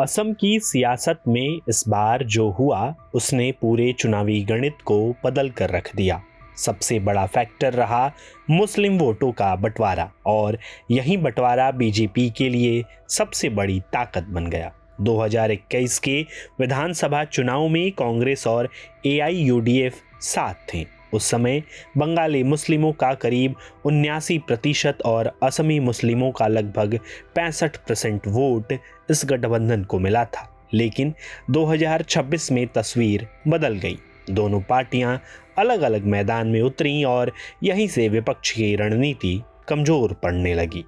असम की सियासत में इस बार जो हुआ उसने पूरे चुनावी गणित को बदल कर रख दिया। सबसे बड़ा फैक्टर रहा मुस्लिम वोटों का बंटवारा, और यही बंटवारा बीजेपी के लिए सबसे बड़ी ताकत बन गया। 2021 के विधानसभा चुनाव में कांग्रेस और AIUDF साथ थे। उस समय बंगाली मुस्लिमों का करीब 79% और असमी मुस्लिमों का लगभग 65% वोट इस गठबंधन को मिला था। लेकिन 2026 में तस्वीर बदल गई। दोनों पार्टियां अलग अलग मैदान में उतरीं और यहीं से विपक्ष की रणनीति कमजोर पड़ने लगी।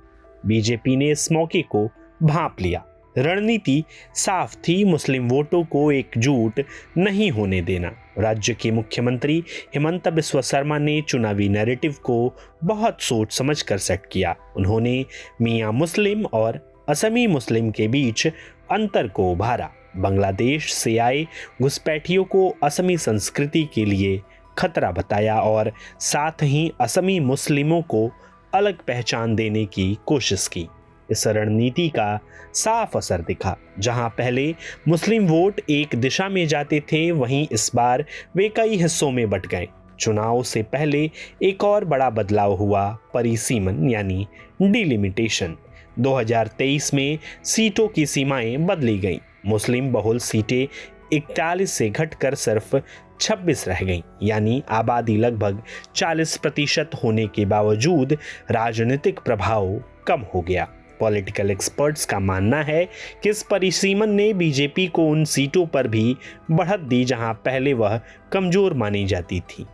बीजेपी ने इस मौके को भांप लिया। रणनीति साफ थी, मुस्लिम वोटों को एकजुट नहीं होने देना। राज्य के मुख्यमंत्री हिमंता बिस्वा शर्मा ने चुनावी नैरेटिव को बहुत सोच समझकर सेट किया। उन्होंने मियां मुस्लिम और असमी मुस्लिम के बीच अंतर को उभारा। बांग्लादेश से आए घुसपैठियों को असमी संस्कृति के लिए खतरा बताया और साथ ही असमी मुस्लिमों को अलग पहचान देने की कोशिश की। इस रणनीति का साफ असर दिखा। जहां पहले मुस्लिम वोट एक दिशा में जाते थे, वहीं इस बार वे कई हिस्सों में बंट गए। चुनाव से पहले एक और बड़ा बदलाव हुआ, परिसीमन यानी डिलिमिटेशन। 2023 में सीटों की सीमाएं बदली गईं। मुस्लिम बहुल सीटें 41 से घटकर सिर्फ 26 रह गईं, यानी आबादी लगभग 40% होने के बावजूद राजनीतिक प्रभाव कम हो गया। पॉलिटिकल एक्सपर्ट्स का मानना है कि इस परिसीमन ने बीजेपी को उन सीटों पर भी बढ़त दी जहां पहले वह कमजोर मानी जाती थी।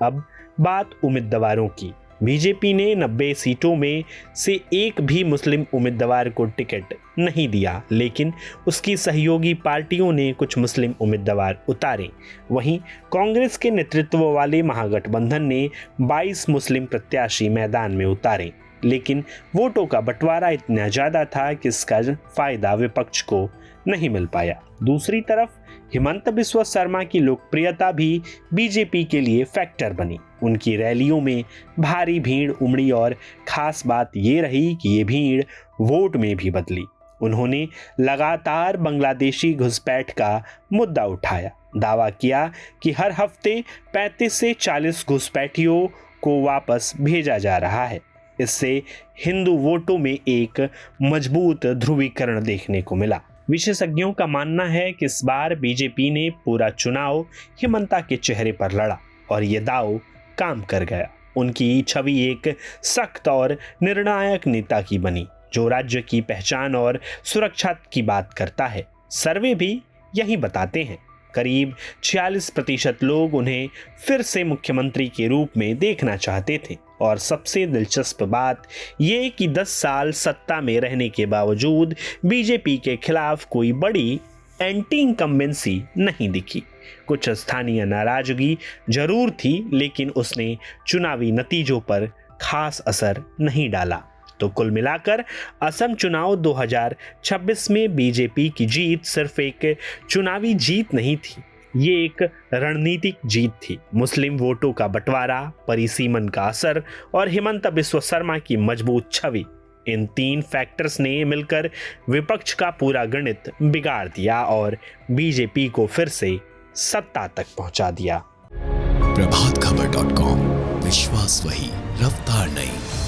अब बात उम्मीदवारों की। बीजेपी ने 90 सीटों में से एक भी मुस्लिम उम्मीदवार को टिकट नहीं दिया, लेकिन उसकी सहयोगी पार्टियों ने कुछ मुस्लिम उम्मीदवार उतारे। वहीं कांग्रेस के नेतृत्व वाले महागठबंधन ने 22 मुस्लिम प्रत्याशी मैदान में उतारे, लेकिन वोटों का बंटवारा इतना ज्यादा था कि इसका फायदा विपक्ष को नहीं मिल पाया। दूसरी तरफ हिमंता बिस्वा शर्मा की लोकप्रियता भी बीजेपी के लिए फैक्टर बनी। उनकी रैलियों में भारी भीड़ उमड़ी और खास बात ये रही कि ये भीड़ वोट में भी बदली। उन्होंने लगातार बांग्लादेशी घुसपैठ का मुद्दा उठाया, दावा किया कि हर हफ्ते 35 से 40 घुसपैठियों को वापस भेजा जा रहा है। इससे हिंदू वोटों में एक मजबूत ध्रुवीकरण देखने को मिला। विशेषज्ञों का मानना है कि इस बार बीजेपी ने पूरा चुनाव हिमंता के चेहरे पर लड़ा और ये दांव काम कर गया। उनकी छवि एक सख्त और निर्णायक नेता की बनी, जो राज्य की पहचान और सुरक्षा की बात करता है। सर्वे भी यही बताते हैं। करीब 46% लोग उन्हें फिर से मुख्यमंत्री के रूप में देखना चाहते थे। और सबसे दिलचस्प बात ये कि 10 साल सत्ता में रहने के बावजूद बीजेपी के खिलाफ कोई बड़ी एंटी इनकम्बेंसी नहीं दिखी। कुछ स्थानीय नाराजगी जरूर थी, लेकिन उसने चुनावी नतीजों पर खास असर नहीं डाला। तो कुल मिलाकर असम चुनाव 2026 में बीजेपी की जीत सिर्फ एक चुनावी जीत नहीं थी, ये एक रणनीतिक जीत थी। मुस्लिम वोटों का बंटवारा, परिसीमन का असर और हिमंता बिस्वा शर्मा की मजबूत छवि, इन 3 फैक्टर्स ने मिलकर विपक्ष का पूरा गणित बिगाड़ दिया और बीजेपी को फिर से सत्ता तक पहुंचा दिया। प्रभातखबर.com, विश्वास वही, रफ्तार नहीं।